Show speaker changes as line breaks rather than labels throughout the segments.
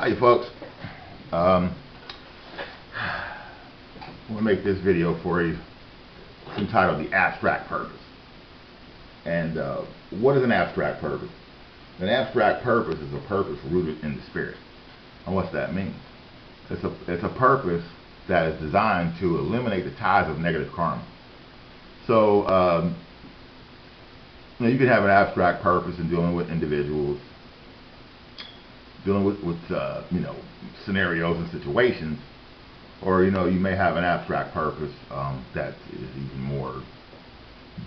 Hi folks, I want to make this video for you. It's entitled The Abstract Purpose. And what is an abstract purpose? An abstract purpose is a purpose rooted in the spirit. And what's that mean? It's a purpose that is designed to eliminate the ties of negative karma. So you can have an abstract purpose in dealing with individuals, dealing with scenarios and situations, or you may have an abstract purpose that is even more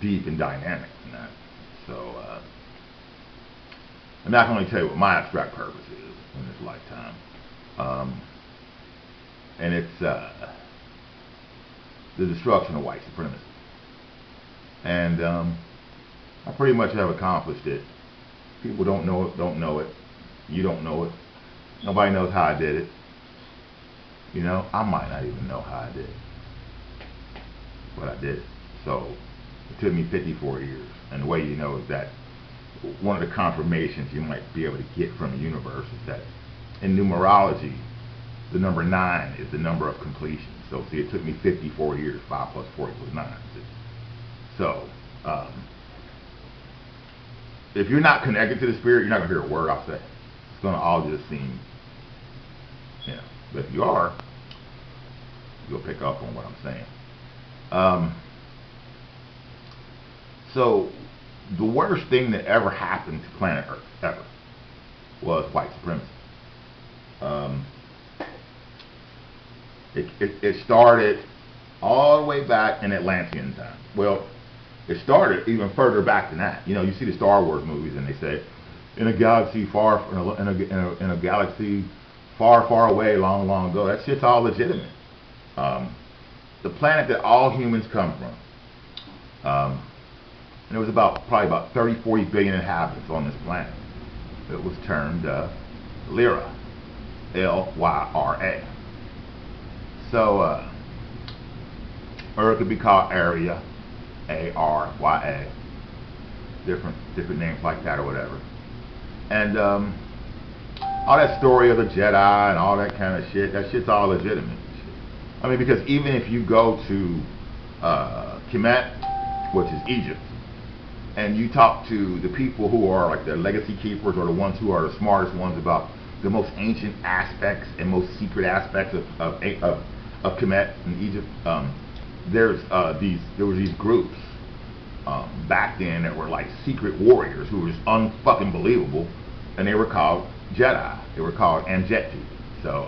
deep and dynamic than that. So I'm not going to tell you what my abstract purpose is in this lifetime, and it's the destruction of white supremacy. And I pretty much have accomplished it. People don't know it. You don't know it. Nobody knows how I did it. I might not even know how I did it, but I did it. So it took me 54 years. And the way you know is that one of the confirmations you might be able to get from the universe is that in numerology, the number 9 is the number of completion. So see, it took me 54 years. 5 plus 4 equals 9. See? So if you're not connected to the spirit, you're not going to hear a word I say. It's going to all just seem, but if you are, you'll pick up on what I'm saying. So the worst thing that ever happened to planet Earth, ever, was white supremacy. It started all the way back in Atlantean time. Well, it started even further back than that. You see the Star Wars movies, and they say, in a galaxy far, in a galaxy far, far away, long, long ago. That shit's all legitimate. The planet that all humans come from, and there was probably about 30, 40 billion inhabitants on this planet. It was termed Lyra, L-Y-R-A. So Earth could be called Area, A-R-Y-A. Different names like that or whatever. And all that story of the Jedi and all that kind of shit, that shit's all legitimate. I mean, because even if you go to Kemet, which is Egypt, and you talk to the people who are like the legacy keepers, or the ones who are the smartest ones about the most ancient aspects and most secret aspects of Kemet in Egypt, there were these groups back then that were like secret warriors who were just unfucking believable, and they were called Jedi. They were called Anjetu. So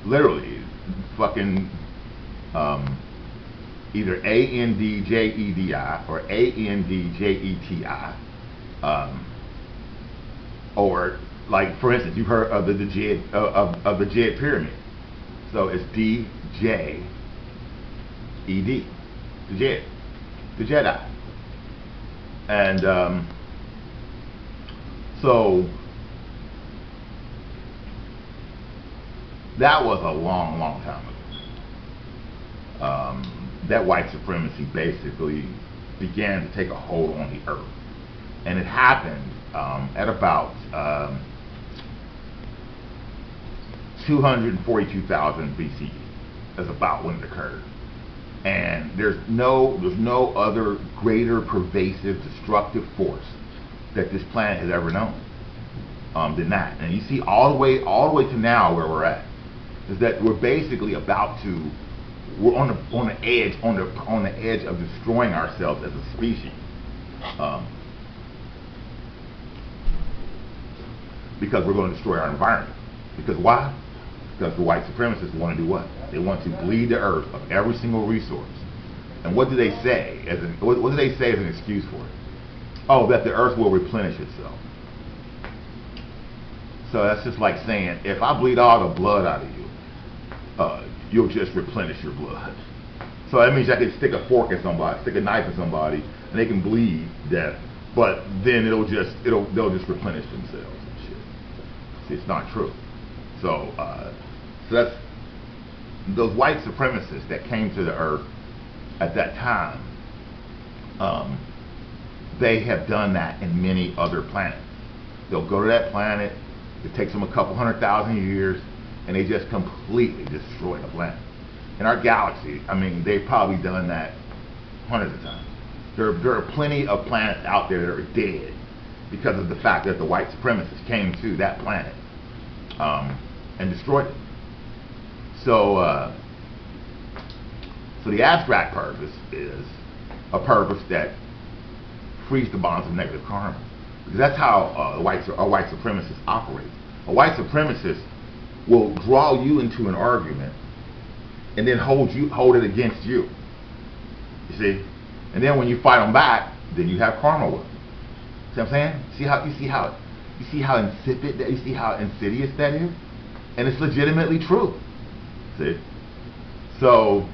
literally fucking either A-N-D-J-E-D-I or A-N-D-J-E-T-I, or like, for instance, you've heard of the Djed pyramid. So it's D-J-E-D, the Djed, the Jedi. And so that was a long, long time ago. That white supremacy basically began to take a hold on the earth. And it happened at about 242,000 BCE. That's about when it occurred. And there's no other greater pervasive destructive force that this planet has ever known than that. And you see all the way to now where we're at is that we're basically we're on the edge of destroying ourselves as a species. Because we're going to destroy our environment. Because why? Because the white supremacists want to do what? They want to bleed the earth of every single resource. And what do they say what do they say as an excuse for it? Oh, that the earth will replenish itself. So that's just like saying, if I bleed all the blood out of you, you'll just replenish your blood. So that means I can stick a fork in somebody, stick a knife in somebody, and they can bleed death, but then they'll just replenish themselves and shit. See, it's not true. So that's those white supremacists that came to the earth at that time. They have done that in many other planets. They'll go to that planet. It takes them a couple 100,000 years, and they just completely destroy the planet. In our galaxy, I mean, they've probably done that hundreds of times. There are plenty of planets out there that are dead because of the fact that the white supremacists came to that planet and destroyed it. So, so the abstract purpose is a purpose that frees the bonds of negative karma. Because that's how a white supremacist operates. A white supremacist will draw you into an argument and then hold it against you. You see? And then when you fight them back, then you have karma with them. See what I'm saying? You see how insipid that, you see how insidious that is? And it's legitimately true. See? So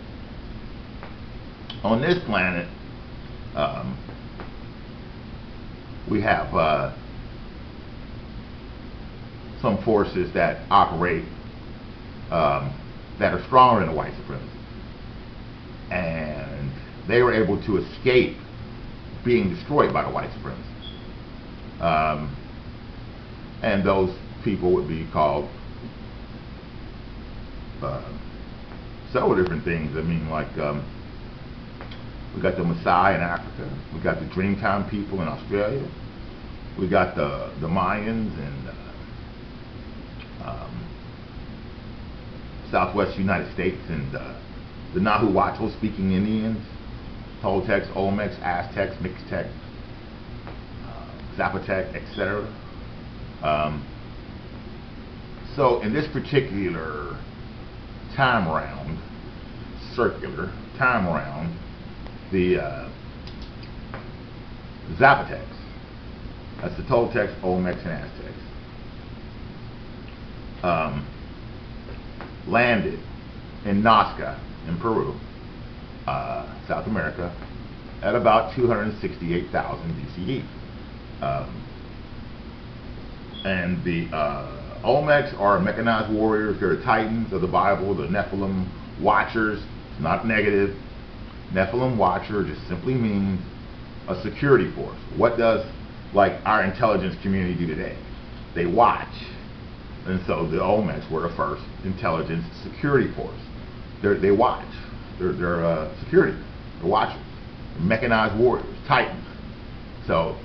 on this planet, we have some forces that operate that are stronger than the white supremacists, and they were able to escape being destroyed by the white supremacists, and those people would be called several different things. I mean, like we got the Maasai in Africa, we got the Dreamtime people in Australia, we got the Mayans in Southwest United States, and the Nahuatl speaking Indians, Toltecs, Olmecs, Aztecs, Mixtec, Zapotec, etc. So in this particular time round, circular time round, the Zapotecs, that's the Toltecs, Olmecs, and Aztecs, landed in Nazca in Peru, South America, at about 268,000 BCE. And the Olmecs are mechanized warriors. They're the Titans of the Bible, the Nephilim Watchers. It's not negative. Nephilim Watcher just simply means a security force. What does, like, our intelligence community do today? They watch. And so the Olmecs were the first intelligence security force. They watch. They're security. They're watchers. They're mechanized warriors, Titans. So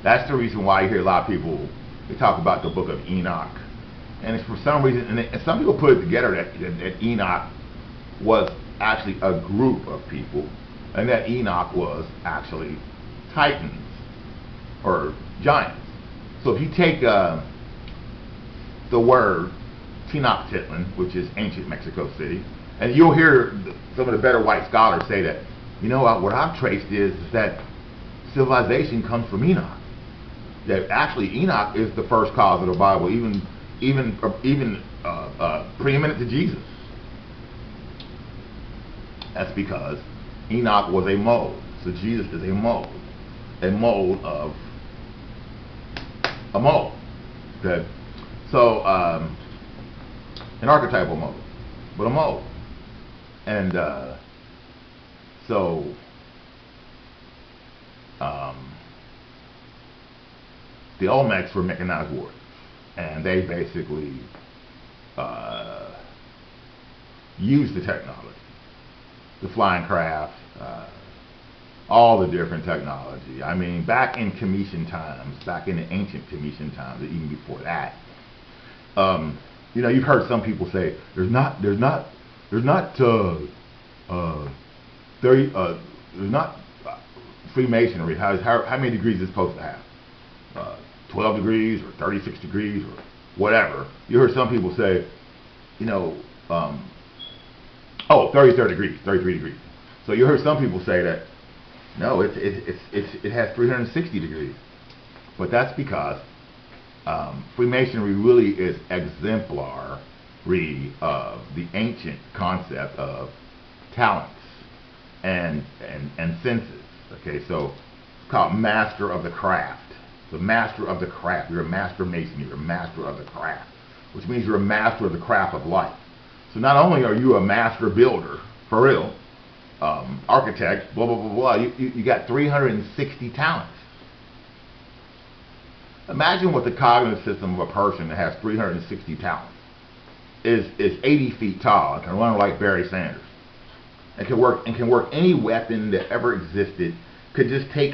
that's the reason why you hear a lot of people, they talk about the book of Enoch. And it's for some reason, and some people put it together that Enoch was actually a group of people, and that Enoch was actually Titans or giants. So if you take the word Tenochtitlan, which is ancient Mexico City, and you'll hear some of the better white scholars say that, you know what I've traced is that civilization comes from Enoch. That actually Enoch is the first cause of the Bible, even preeminent to Jesus. That's because Enoch was a mold. So Jesus is a mold of a mold. Okay? So an archetypal mold, but a mold. And so the Olmecs were mechanized warriors, and they basically used the technology, the flying craft, all the different technology. I mean, back in Comitian times, back in the ancient Comitian times, and even before that, you know, you've heard some people say there's not Freemasonry. How many degrees is it supposed to have? 12 degrees or 36 degrees or whatever. You heard some people say, you know, 33 degrees. So you heard some people say that, no, it has 360 degrees. But that's because Freemasonry really is exemplary of the ancient concept of talents and senses. Okay, so it's called master of the craft. The master of the craft. You're a master mason. You're a master of the craft, which means you're a master of the craft of life. So not only are you a master builder, for real, architect, blah, blah, blah, blah, you got 360 talents. Imagine what the cognitive system of a person that has 360 talents is 80 feet tall and can run like Barry Sanders and can work any weapon that ever existed. Could just pick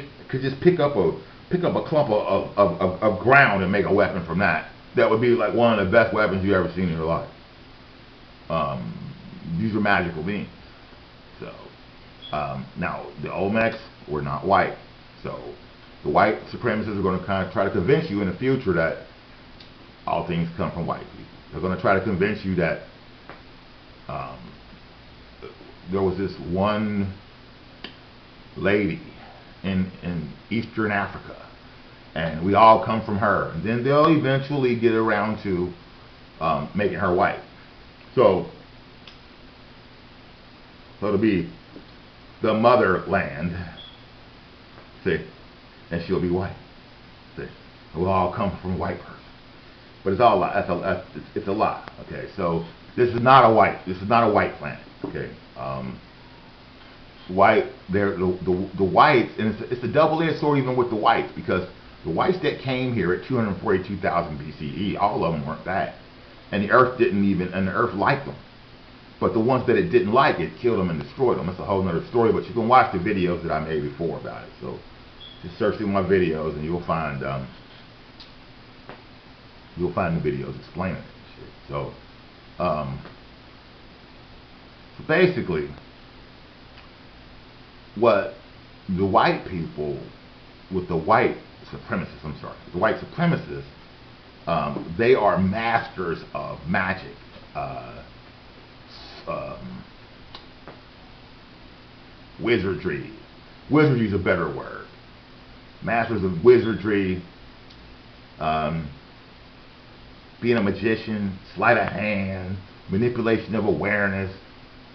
up a clump of ground and make a weapon from that. That would be like one of the best weapons you've ever seen in your life. These are magical beings. So now the Olmecs were not white, so the white supremacists are going to kind of try to convince you in the future that all things come from white people. They're going to try to convince you that there was this one lady in Eastern Africa, and we all come from her. And then they'll eventually get around to making her white. So it'll be the motherland, see, and she'll be white. See, we'll all come from a white person. But it's all a lie. It's a lie. Okay, so this is not a white planet. Okay, white. The whites, and it's a double-edged sword even with the whites, because the whites that came here at 242,000 BCE, all of them weren't bad, and the Earth liked them. But the ones that it didn't like, it killed them and destroyed them. That's a whole other story. But you can watch the videos that I made before about it. So just search through my videos, and you'll find the videos explaining it. So, so basically, what the white people with the white supremacists, the white supremacists, they are masters of magic. Wizardry. Wizardry is a better word. Masters of wizardry, being a magician, sleight of hand, manipulation of awareness,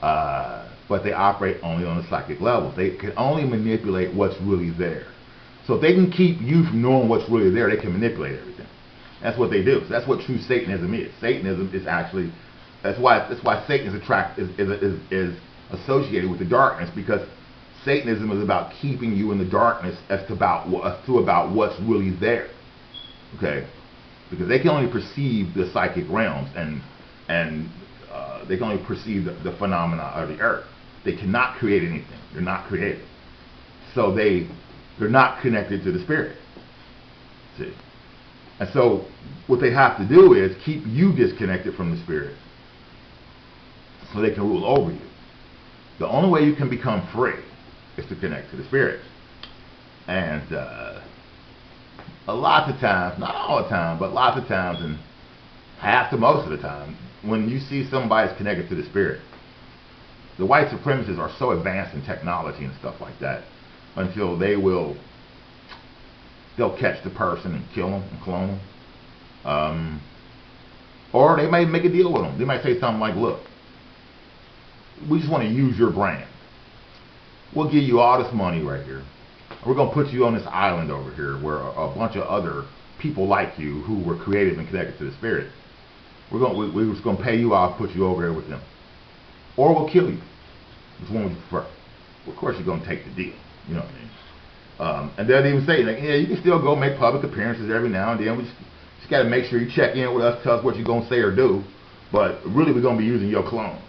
but they operate only on the psychic level. They can only manipulate what's really there. So if they can keep you from knowing what's really there, they can manipulate everything. That's what they do. So that's what true Satanism is. Satanism is actually, that's why Satan is associated with the darkness, because Satanism is about keeping you in the darkness as to about what's really there. Okay, because they can only perceive the psychic realms, and they can only perceive the phenomena of the earth. They cannot create anything. They're not creative. So they're not connected to the spirit. See, and so what they have to do is keep you disconnected from the spirit, so they can rule over you. The only way you can become free is to connect to the spirit. And a lot of times, not all the time, but lots of times, and half to most of the time, when you see somebody's connected to the spirit, the white supremacists are so advanced in technology and stuff like that, until they'll catch the person and kill them and clone them. Or they may make a deal with them. They might say something like, look, we just want to use your brand. We'll give you all this money right here. We're going to put you on this island over here where a bunch of other people like you who were creative and connected to the spirit. We're just going to pay you off, put you over there with them. Or we'll kill you. Which one would you prefer? Well, of course you're going to take the deal. You know what I mean? And they'll even say, like, yeah, you can still go make public appearances every now and then. We just got to make sure you check in with us, tell us what you're going to say or do. But really, we're going to be using your clone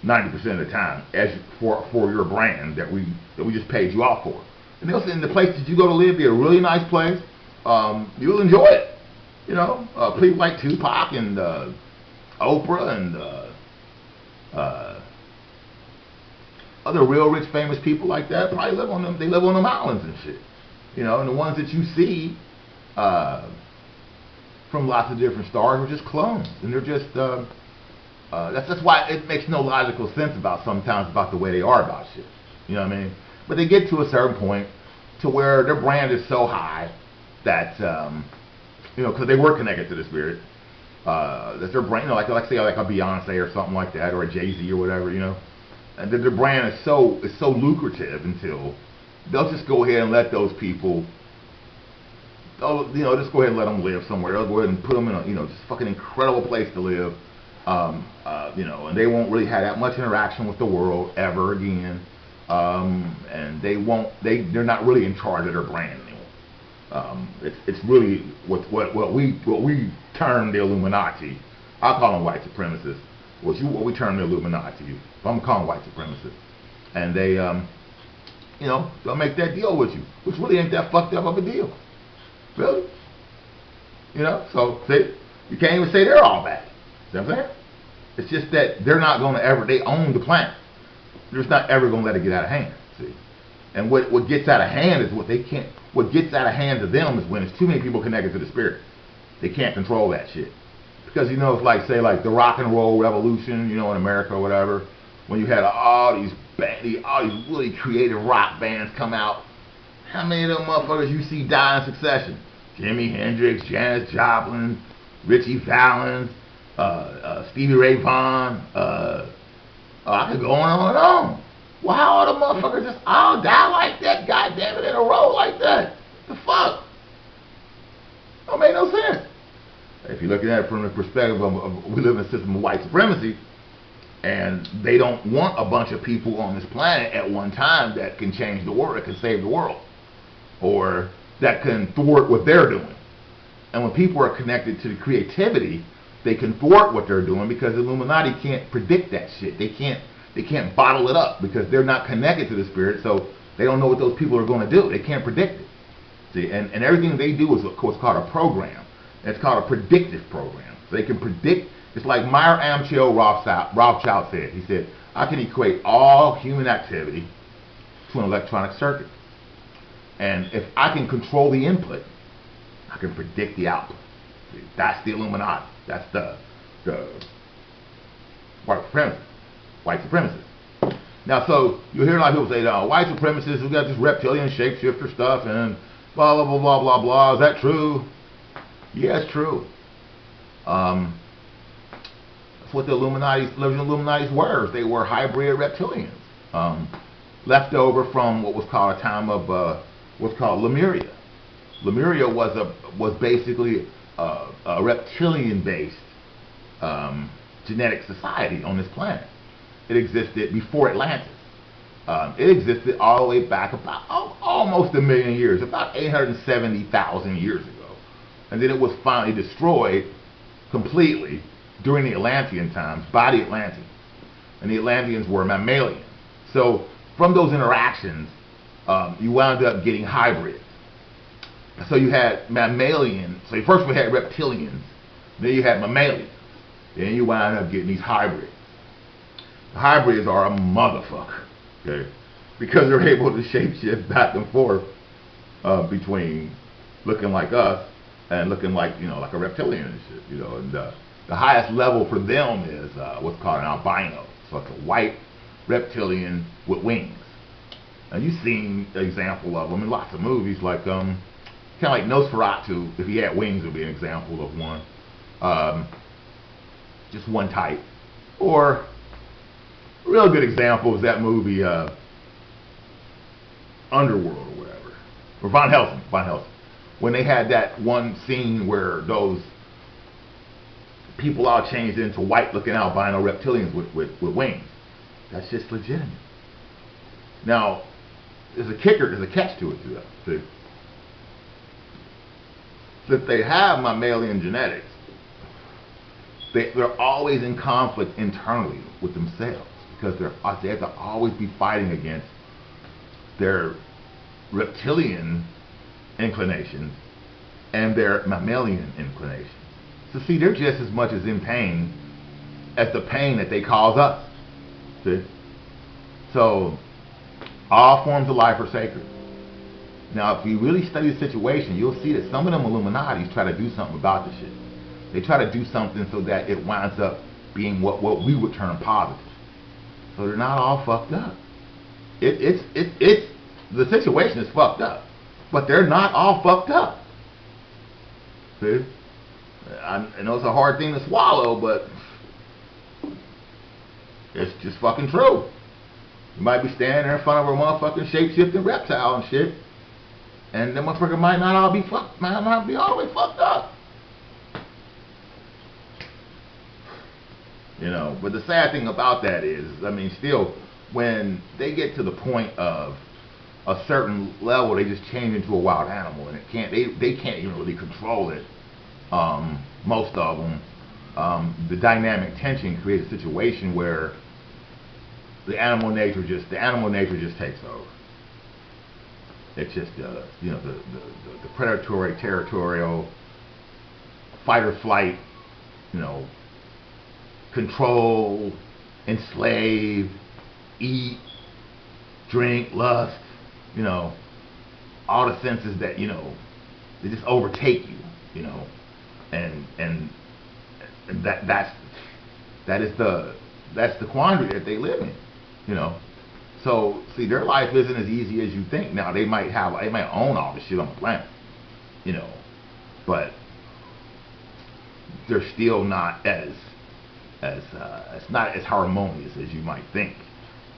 90% of the time as for your brand that we just paid you off for. And they'll say, in the place that you go to live, be a really nice place. You'll enjoy it. You know, people like Tupac and Oprah and other real rich, famous people like that probably live on them. They live on them islands and shit. You know, and the ones that you see from lots of different stars are just clones, and they're just. That's why it makes no logical sense sometimes about the way they are about shit. You know what I mean? But they get to a certain point to where their brand is so high that you know, because they were connected to the spirit, that their brand, you know, like say like a Beyonce or something like that, or a Jay-Z or whatever, you know, and that their brand is so lucrative until they'll just go ahead and let those people, you know, just go ahead and let them live somewhere. They'll go ahead and put them in a, you know, just fucking incredible place to live. You know, and they won't really have that much interaction with the world ever again, and they're not really in charge of their brand anymore. It's really what we term the Illuminati. I'll call them white supremacists. What we term the Illuminati. But I'm calling white supremacists, and they they'll make that deal with you, which really ain't that fucked up of a deal, really. So see, you can't even say they're all bad. See what I'm saying? It's just that they're not going to ever. They own the planet. They're just not ever going to let it get out of hand. See, and what gets out of hand is what they can't. What gets out of hand to them is when there's too many people connected to the spirit. They can't control that shit. Because it's like, say, like the rock and roll revolution, in America or whatever, when you had all these really creative rock bands come out. How many of them motherfuckers you see die in succession? Jimi Hendrix, Janis Joplin, Richie Valens, Stevie Ray Vaughan. I could go on and on. Well, how all the motherfuckers just all die like that, goddamn it, in a row like that? The fuck? Don't make no sense. If you're looking at it from the perspective of we live in a system of white supremacy, and they don't want a bunch of people on this planet at one time that can change the world, that can save the world, or that can thwart what they're doing. And when people are connected to the creativity, they can thwart what they're doing because the Illuminati can't predict that shit. They can't bottle it up because they're not connected to the spirit, so they don't know what those people are going to do. They can't predict it. See, and everything they do is what's called a program. It's called a predictive program. So they can predict. It's like Meyer Amschel Rothschild said. He said, I can equate all human activity to an electronic circuit. And if I can control the input, I can predict the output. See, that's the Illuminati. That's the white supremacists. Now, so you'll hear a lot of people say, white supremacists, we got this reptilian shapeshifter stuff and blah, blah, blah, blah, blah, blah. Is that true? Yeah, it's true. That's what the Illuminati's were. They were hybrid reptilians, left over from what was called a time of what's called Lemuria. Lemuria was basically a reptilian-based genetic society on this planet. It existed before Atlantis. It existed all the way back about almost 1 million years, about 870,000 years ago. And then it was finally destroyed completely during the Atlantean times by the Atlanteans. And the Atlanteans were mammalian. So from those interactions, you wound up getting hybrids. So you had mammalian, so first we had reptilians, then you had mammalians, then you wound up getting these hybrids. The hybrids are a motherfucker, okay? Because they're able to shapeshift back and forth between looking like us and looking like, like a reptilian and shit, and the highest level for them is what's called an albino. So it's a white reptilian with wings. And you've seen an example of them in lots of movies, like kind of like Nosferatu. If he had wings, would be an example of one. Just one type. Or a real good example is that movie Underworld or whatever, or Van Helsing. When they had that one scene where those people all changed into white-looking albino reptilians with wings. That's just legitimate. Now, there's a catch to it, too. Since they have mammalian genetics, they're always in conflict internally with themselves because they have to always be fighting against their reptilian inclinations and their mammalian inclinations. So see, they're just as much as in pain as the pain that they cause us. See? So all forms of life are sacred. Now, if you really study the situation, you'll see that some of them Illuminatis try to do something about this shit. They try to do something so that it winds up being what we would term positive. So they're not all fucked up. The situation is fucked up, but they're not all fucked up. See? I know it's a hard thing to swallow, but it's just fucking true. You might be standing there in front of a motherfucking shape-shifting reptile and shit, and that motherfucker might not all be all the way fucked up. But the sad thing about that is, still, when they get to the point of a certain level, they just change into a wild animal, and they can't even really control it. Most of them, the dynamic tension creates a situation where the animal nature just takes over. It's just the predatory, territorial, fight or flight, control, enslave, eat, drink, lust, all the senses that they just overtake you, and that is the quandary that they live in. So see, their life isn't as easy as you think. Now they might own all the shit on the planet, but they're still not as not as harmonious as you might think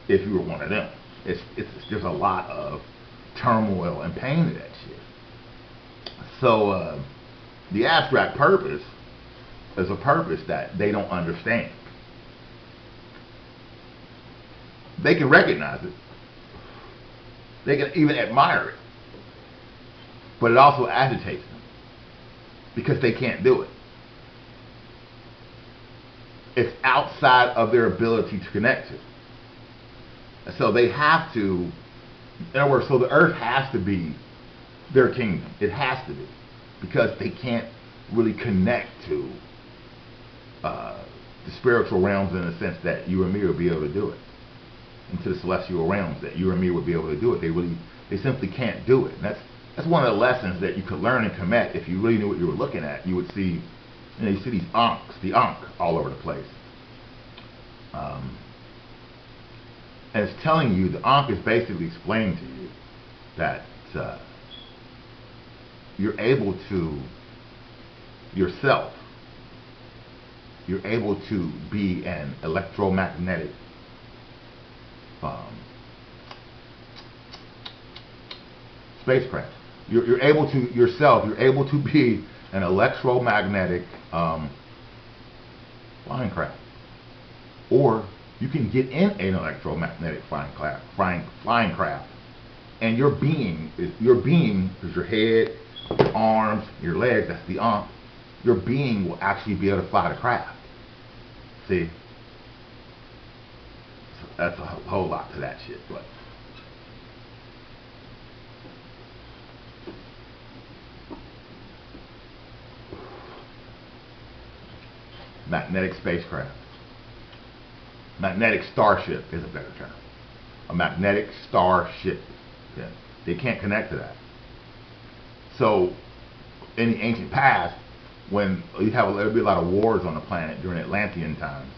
if you were one of them. There's a lot of turmoil and pain to that shit. So the abstract purpose is a purpose that they don't understand. They can recognize it. They can even admire it. But it also agitates them because they can't do it. It's outside of their ability to connect to. So they have to, in other words, so the earth has to be their kingdom. It has to be. Because they can't really connect to the spiritual realms in the sense that you and me would be able to do it. Into the celestial realms that you and me would be able to do it. They simply can't do it. And that's one of the lessons that you could learn in Kemet. If you really knew what you were looking at, you would see, you see these the Ankh all over the place. And it's telling you, the Ankh is basically explaining to you that you're able to yourself, you're able to be an electromagnetic spacecraft. You're able to yourself. You're able to be an electromagnetic flying craft, or you can get in an electromagnetic flying craft, and your being is your head, your arms, your legs. That's the Ankh. Your being will actually be able to fly the craft. See. That's a whole lot to that shit, but magnetic spacecraft. Magnetic starship is a better term. A magnetic starship. Yeah. They can't connect to that. So in the ancient past, when there'd be a lot of wars on the planet during Atlantean times,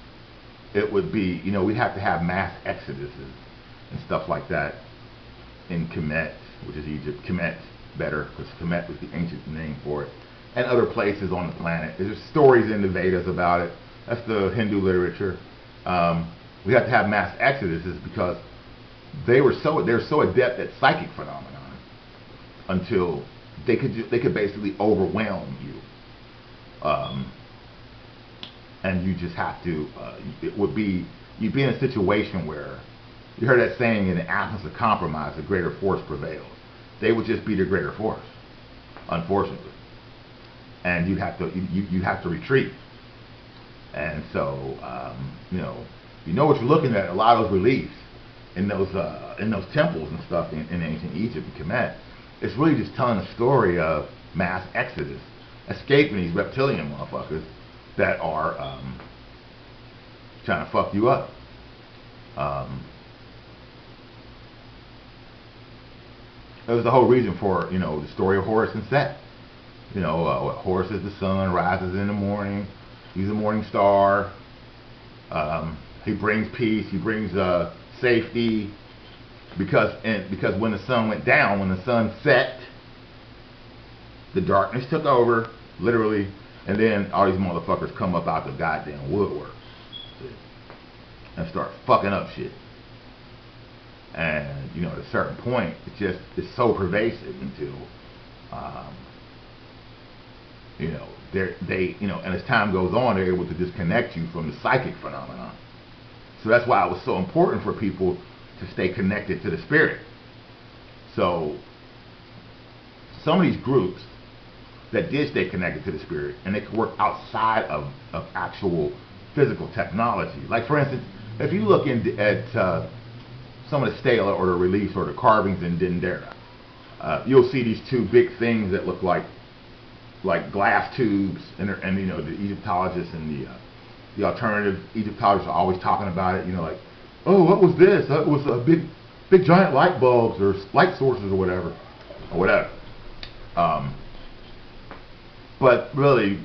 it would be, we'd have to have mass exoduses and stuff like that in Kemet, which is Egypt. Kemet, better, because Kemet was the ancient name for it, and other places on the planet. There's stories in the Vedas about it. That's the Hindu literature. We have to have mass exoduses because they're so adept at psychic phenomenon until they could basically overwhelm you. And you just have to, you'd be in a situation where, you heard that saying, in the absence of compromise, the greater force prevails. They would just be the greater force, unfortunately. And you'd have to retreat. And so, you know what you're looking at, a lot of those reliefs in those temples and stuff in ancient Egypt and Kemet. It's really just telling a story of mass exodus, escaping these reptilian motherfuckers that are trying to fuck you up. That was the whole reason for, the story of Horus and Set. Horus is the sun, rises in the morning. He's a morning star. He brings peace. He brings safety. Because when the sun went down, when the sun set, the darkness took over, literally. And then all these motherfuckers come up out the goddamn woodwork and start fucking up shit. And at a certain point, it's so pervasive until and as time goes on, they're able to disconnect you from the psychic phenomenon. So that's why it was so important for people to stay connected to the spirit. So some of these groups that did stay connected to the spirit, and they could work outside of actual physical technology. Like for instance, if you look at some of the stela or the reliefs or the carvings in Dendera, you'll see these two big things that look like glass tubes, and you know, the Egyptologists and the alternative Egyptologists are always talking about it. You know, like, oh, what was this? It was a big giant light bulbs or light sources or whatever. But really,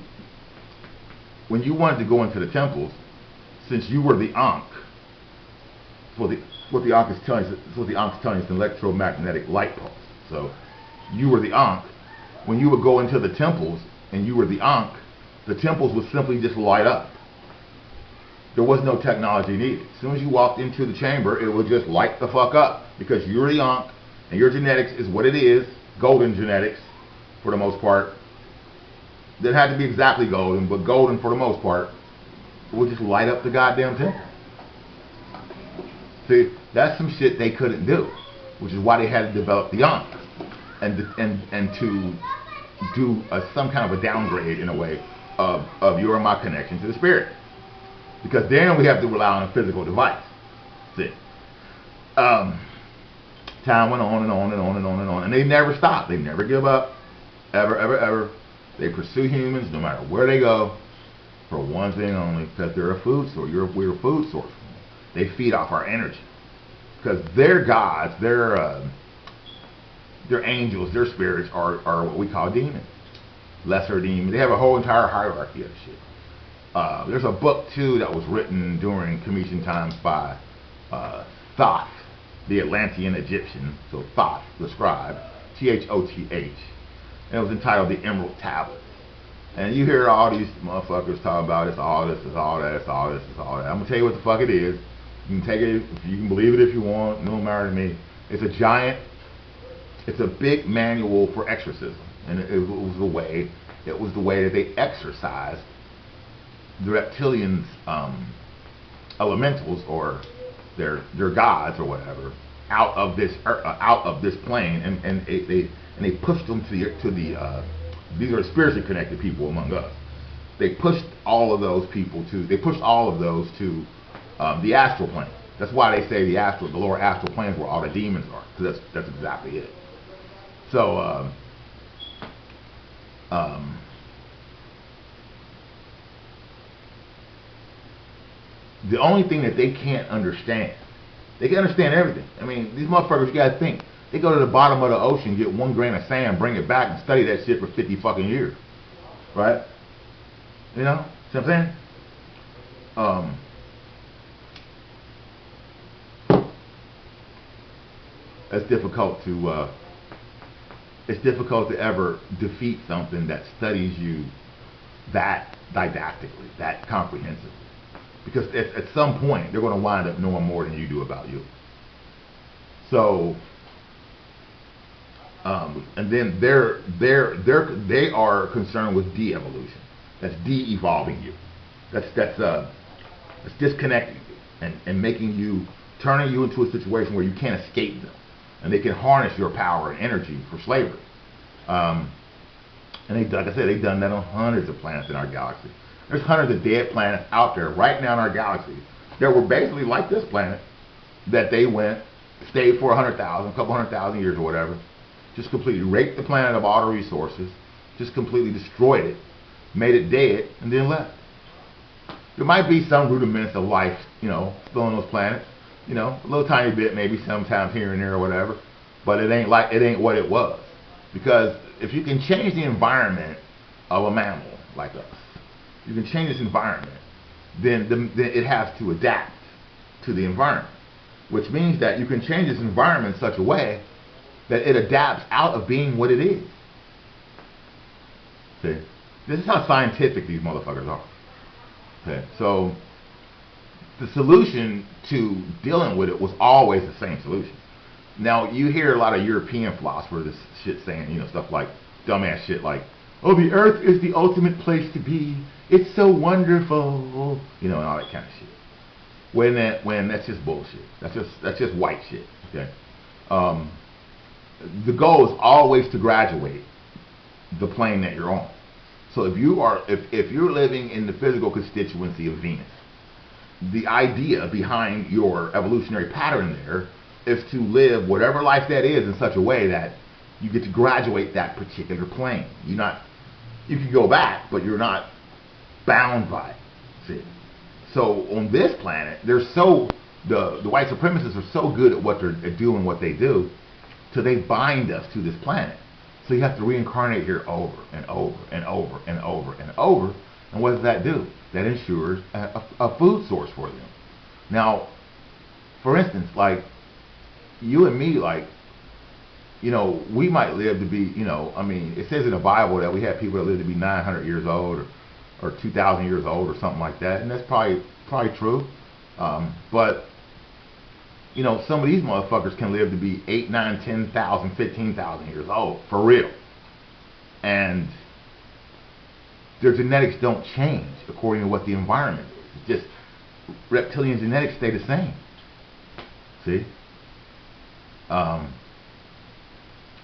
when you wanted to go into the temples, since you were the Ankh, what the Ankh is telling you is an electromagnetic light pulse. So you were the Ankh. When you would go into the temples and you were the Ankh, the temples would simply just light up. There was no technology needed. As soon as you walked into the chamber, it would just light the fuck up, because you're the Ankh and your genetics is what it is, golden genetics for the most part. It didn't have to be exactly golden, but golden for the most part. It would just light up the goddamn temple. See, that's some shit they couldn't do, which is why they had to develop the Ankh, and to do some kind of a downgrade in a way of your and my connection to the spirit, because then we have to rely on a physical device. See, time went on and on and on and on and on, and they never stopped. They never give up, ever. They pursue humans no matter where they go, for one thing only, because they're a food source. We're a food source. They feed off our energy, because their gods, their angels, their spirits are what we call demons, lesser demons. They have a whole entire hierarchy of shit. There's a book too that was written during Commission times by Thoth, the Atlantean Egyptian. So Thoth, the scribe, Thoth. And it was entitled The Emerald Tablet. And you hear all these motherfuckers talking about it's all this, it's all that, it's all this, it's all that. I'm gonna tell you what the fuck it is. You can take it, you can believe it if you want, no matter to me. It's a big manual for exorcism. And it was the way that they exorcised the reptilians, elementals, or their gods or whatever, out of this plane, and they pushed them to the these are spiritually connected people among us. They pushed all of those to the astral plane. That's why they say the lower astral planes where all the demons are, because that's exactly it. So the only thing that they can't understand, they can understand everything. I mean, these motherfuckers, you gotta think, they go to the bottom of the ocean, get 1 grain of sand, bring it back, and study that shit for 50 fucking years. Right? You know? See what I'm saying? It's difficult to ever defeat something that studies you that didactically, that comprehensively. Because at some point, they're going to wind up knowing more than you do about you. So, and then they are concerned with de-evolution. That's de-evolving you. That's disconnecting you and making you, turning you into a situation where you can't escape them, and they can harness your power and energy for slavery. And like I said, they've done that on hundreds of planets in our galaxy. There's hundreds of dead planets out there right now in our galaxy that were basically like this planet, that they stayed for 100,000, a couple 100,000 years or whatever, just completely raped the planet of all the resources, just completely destroyed it, made it dead, and then left. There might be some rudiments of life, you know, still on those planets, you know, a little tiny bit, maybe sometimes here and there or whatever, but it ain't what it was. Because if you can change the environment of a mammal like us, you can change this environment, then it has to adapt to the environment, which means that you can change this environment in such a way that it adapts out of being what it is. See? This is how scientific these motherfuckers are. Okay? So the solution to dealing with it was always the same solution. Now, you hear a lot of European philosophers this shit saying, you know, stuff like dumbass shit like, oh, the earth is the ultimate place to be. It's so wonderful, you know, and all that kind of shit. When that's just bullshit. That's just white shit. Okay. the goal is always to graduate the plane that you're on. So if you're living in the physical constituency of Venus, the idea behind your evolutionary pattern there is to live whatever life that is in such a way that you get to graduate that particular plane. You can go back, but you're not bound by it. See? So on this planet, the white supremacists are so good at what they're doing, what they do, so they bind us to this planet. So you have to reincarnate here over and over and over and over and over. And what does that do? That ensures a food source for them. Now, for instance, like you and me, like, we might live to be, it says in the Bible that we have people that live to be 900 years old or 2,000 years old or something like that. And that's probably true. But, some of these motherfuckers can live to be 8, 9, 10,000, 15,000 years old, for real. And their genetics don't change according to what the environment is. It's just reptilian genetics stay the same. See?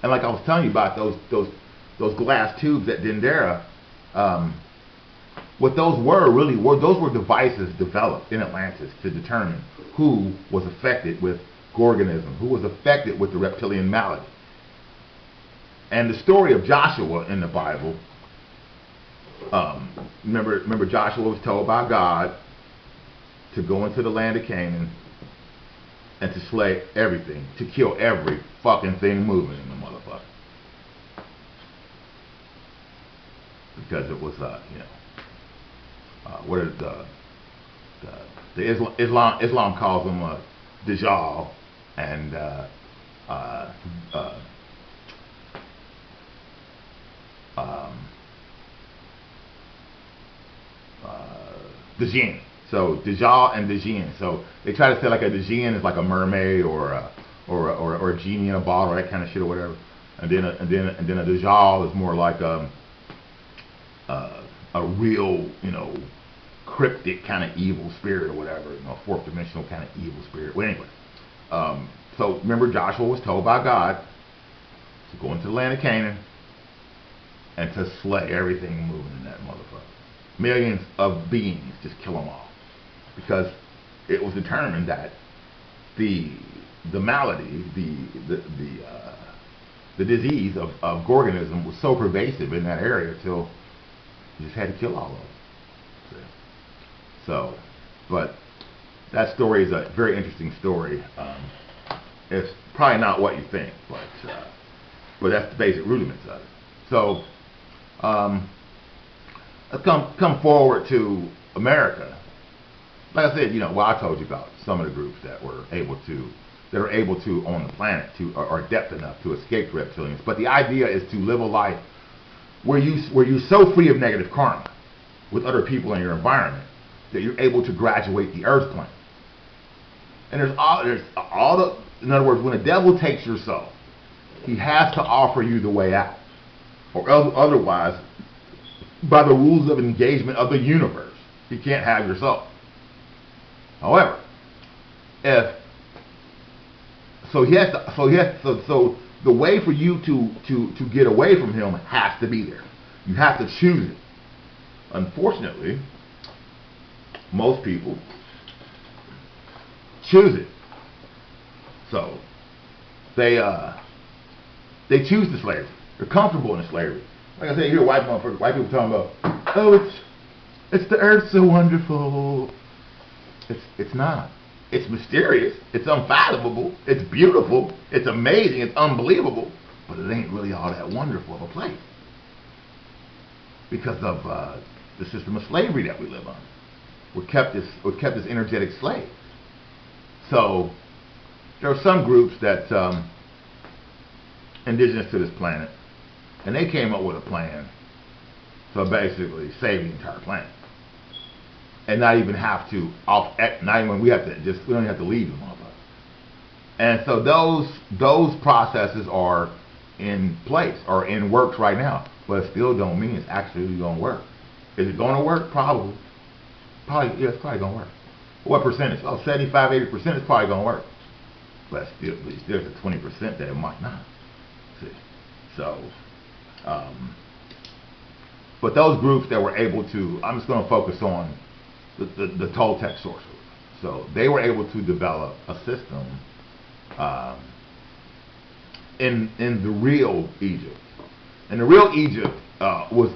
And like I was telling you about those glass tubes at Dendera, what those were devices developed in Atlantis to determine who was affected with Gorgonism, who was affected with the reptilian malady. And the story of Joshua in the Bible, remember Joshua was told by God to go into the land of Canaan and to slay everything, to kill every fucking thing moving in the motherfucker. Because it was, what is the Islam calls them Dajjal and Dajjal. So Dajjal and Dajjal. So they try to say like a Dajjal is like a mermaid or a genie in a bottle, or that kind of shit or whatever. And then a Dajjal is more like a real, cryptic kind of evil spirit or whatever, fourth dimensional kind of evil spirit. Well, anyway, so remember Joshua was told by God to go into the land of Canaan and to slay everything moving in that motherfucker. Millions of beings, just kill them all. Because it was determined that the malady, the disease of Gorgonism was so pervasive in that area till you just had to kill all of them. So, but that story is a very interesting story. It's probably not what you think, but that's the basic rudiments of it. So, let's come forward to America. Like I said, I told you about some of the groups that are able to on the planet are adept enough to escape reptilians. But the idea is to live a life where you're so free of negative karma with other people in your environment that you're able to graduate the earth plane. And in other words, when the devil takes your soul, he has to offer you the way out, or otherwise, by the rules of engagement of the universe, he can't have your soul. However, so the way for you to get away from him has to be there. You have to choose it. Unfortunately, most people choose it. So they choose the slavery. They're comfortable in the slavery. Like I said, you hear white people talking about, oh, it's the earth so wonderful. It's not. It's mysterious. It's unfathomable. It's beautiful. It's amazing. It's unbelievable. But it ain't really all that wonderful of a place because of the system of slavery that we live on. We're kept as energetic slaves. So there are some groups that indigenous to this planet, and they came up with a plan to basically save the entire planet. And not even have to we don't even have to leave them all. And so those processes are in place or in works right now, but it still don't mean it's actually going to work. Is it going to work? Probably. Yeah, it's probably going to work. What percentage? 75, 80% is probably going to work. But still, there's a 20% that it might not. So, but those groups that were able to, I'm just going to focus on the Toltec sorcerers. So they were able to develop a system in the real Egypt. And the real Egypt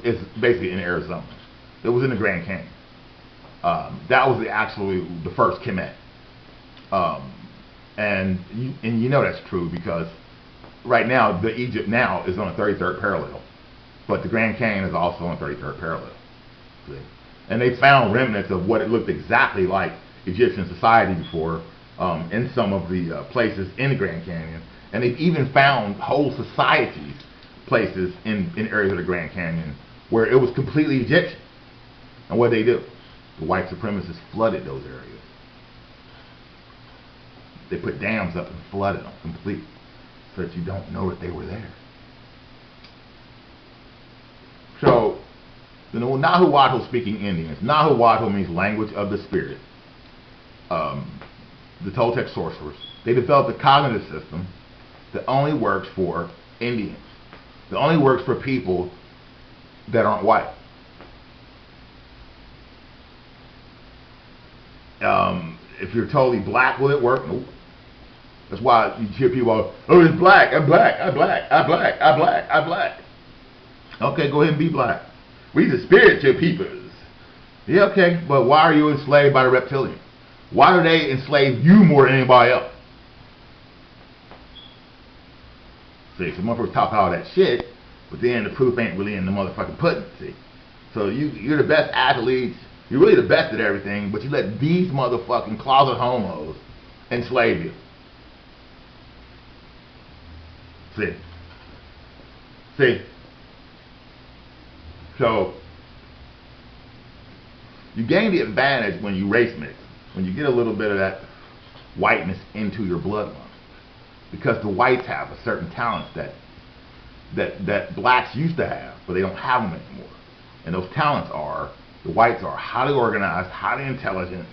is basically in Arizona. It was in the Grand Canyon. That was actually the first Kemet. And you know that's true because right now the Egypt now is on the 33rd parallel, but the Grand Canyon is also on the 33rd parallel. See? And they found remnants of what it looked exactly like Egyptian society before in some of the places in the Grand Canyon. And they've even found whole societies, places in areas of the Grand Canyon where it was completely Egyptian. And what did they do? The white supremacists flooded those areas. They put dams up and flooded them completely so that you don't know that they were there. So, the Nahuatl speaking Indians, Nahuatl means language of the spirit. The Toltec sorcerers, they developed a cognitive system that only works for Indians. That only works for people that aren't white. If you're totally black, will it work? Nope. That's why you hear people, oh, it's black, I'm black, I'm black, I'm black, I'm black, I'm black. Okay, go ahead and be black. We the spiritual peoples. Yeah, okay, but why are you enslaved by the reptilians? Why do they enslave you more than anybody else? See, so motherfuckers talk all that shit, but then the proof ain't really in the motherfucking pudding, see. So you're the best athletes, you're really the best at everything, but you let these motherfucking closet homos enslave you. See? So, you gain the advantage when you race mix, when you get a little bit of that whiteness into your bloodline. Because the whites have a certain talents that blacks used to have, but they don't have them anymore. And those talents are, the whites are highly organized, highly intelligent,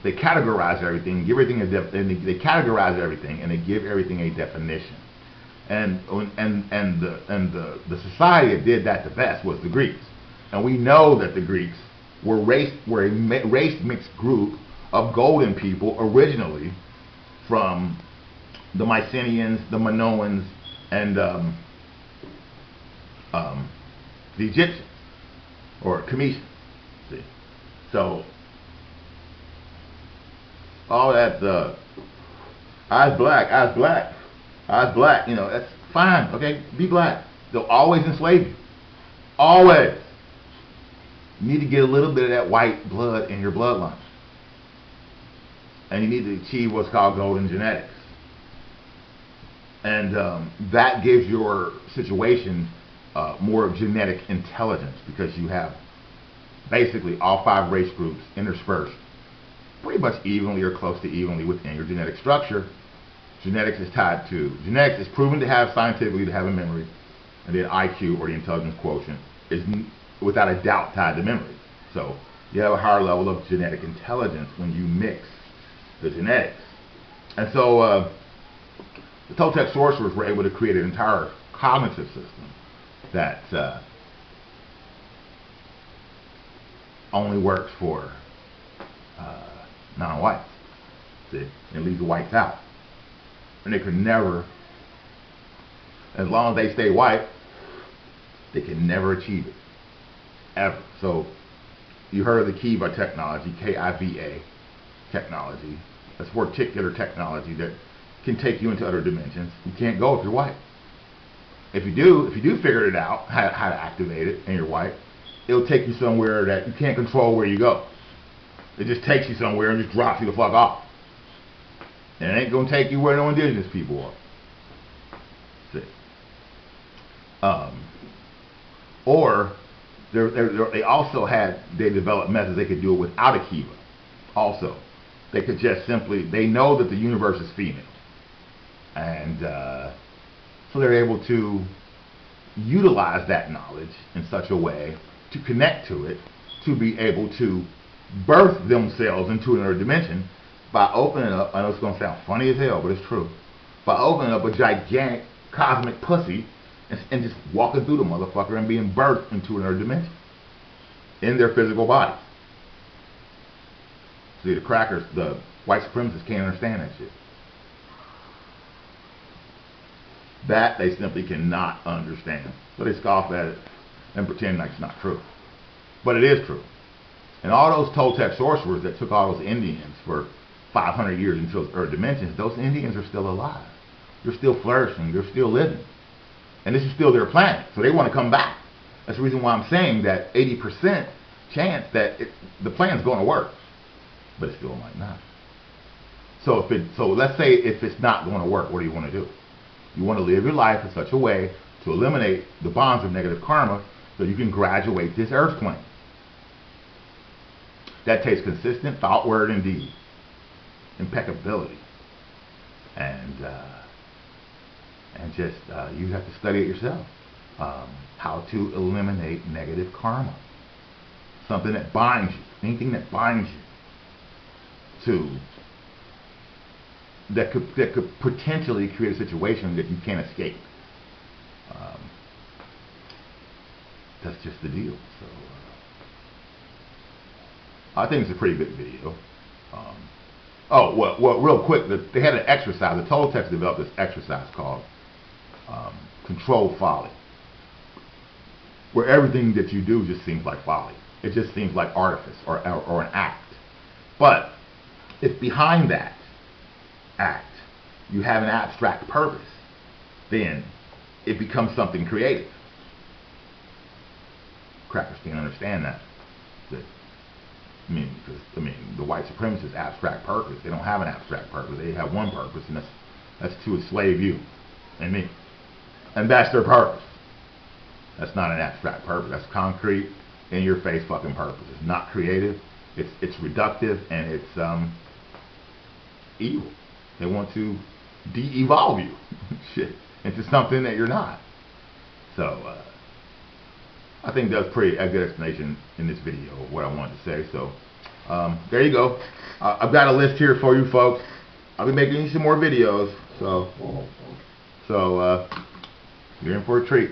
they categorize everything, give everything they categorize everything, and they give everything a definition. And the society that did that the best was the Greeks. And we know that the Greeks were a race mixed group of golden people originally from the Mycenaeans, the Minoans, and the Egyptians, or Cometians. See, so all that I's black, I's black, I's black. You know, that's fine. Okay, be black. They'll always enslave you. Always. You need to get a little bit of that white blood in your bloodline. And you need to achieve what's called golden genetics. And that gives your situation more genetic intelligence because you have basically all 5 race groups interspersed pretty much evenly or close to evenly within your genetic structure. Genetics is proven to have scientifically to have a memory, and then IQ, or the intelligence quotient, is without a doubt tied to memory. So you have a higher level of genetic intelligence when you mix the genetics. And so the Toltec sorcerers were able to create an entire cognitive system that only works for non-whites. See? And leaves the whites out. And they could never, as long as they stay white, they can never achieve it. Ever. So you heard of the Kiva technology, K-I-V-A technology. That's particular technology that can take you into other dimensions. You can't go if you're white. If you do figure it out, how to activate it, and you're white, it'll take you somewhere that you can't control where you go. It just takes you somewhere and just drops you the fuck off. And it ain't gonna take you where no indigenous people are. See. Or they developed methods they could do it without a Kiva. Also, they could just simply, they know that the universe is female, and so they're able to utilize that knowledge in such a way to connect to it, to be able to birth themselves into another dimension by opening up. I know it's going to sound funny as hell, but it's true. by opening up a gigantic cosmic pussy and just walking through the motherfucker and being birthed into another dimension in their physical bodies. See, the crackers, the white supremacists can't understand that shit. That they simply cannot understand. So they scoff at it and pretend like it's not true. But it is true. And all those Toltec sorcerers that took all those Indians for 500 years into those earth dimensions, those Indians are still alive. They're still flourishing. They're still living. And this is still their planet. So they want to come back. That's the reason why I'm saying that 80% chance that the plan's going to work. But it still might not. So let's say if it's not going to work, what do you want to do? You want to live your life in such a way to eliminate the bonds of negative karma so you can graduate this earth plane. That takes consistent thought, word, and deed. Impeccability. And just you have to study it yourself. How to eliminate negative karma. Something that binds you. Anything that binds you to that could potentially create a situation that you can't escape. That's just the deal. So I think it's a pretty good video. Well, real quick, they had an exercise. The Toltecs developed this exercise called controlled folly, where everything that you do just seems like folly. It just seems like artifice or an act. But if behind that act you have an abstract purpose, then it becomes something creative. Crackers can't understand that. The white supremacists' abstract purpose. They don't have an abstract purpose. They have one purpose, and that's to enslave you and me. And that's their purpose. That's not an abstract purpose. That's concrete, in your face fucking purpose. It's not creative. It's reductive, and it's evil. They want to de-evolve you shit into something that you're not. So I think that's a good explanation in this video of what I wanted to say. So there you go. I've got a list here for you folks. I'll be making some more videos. So you're in for a treat.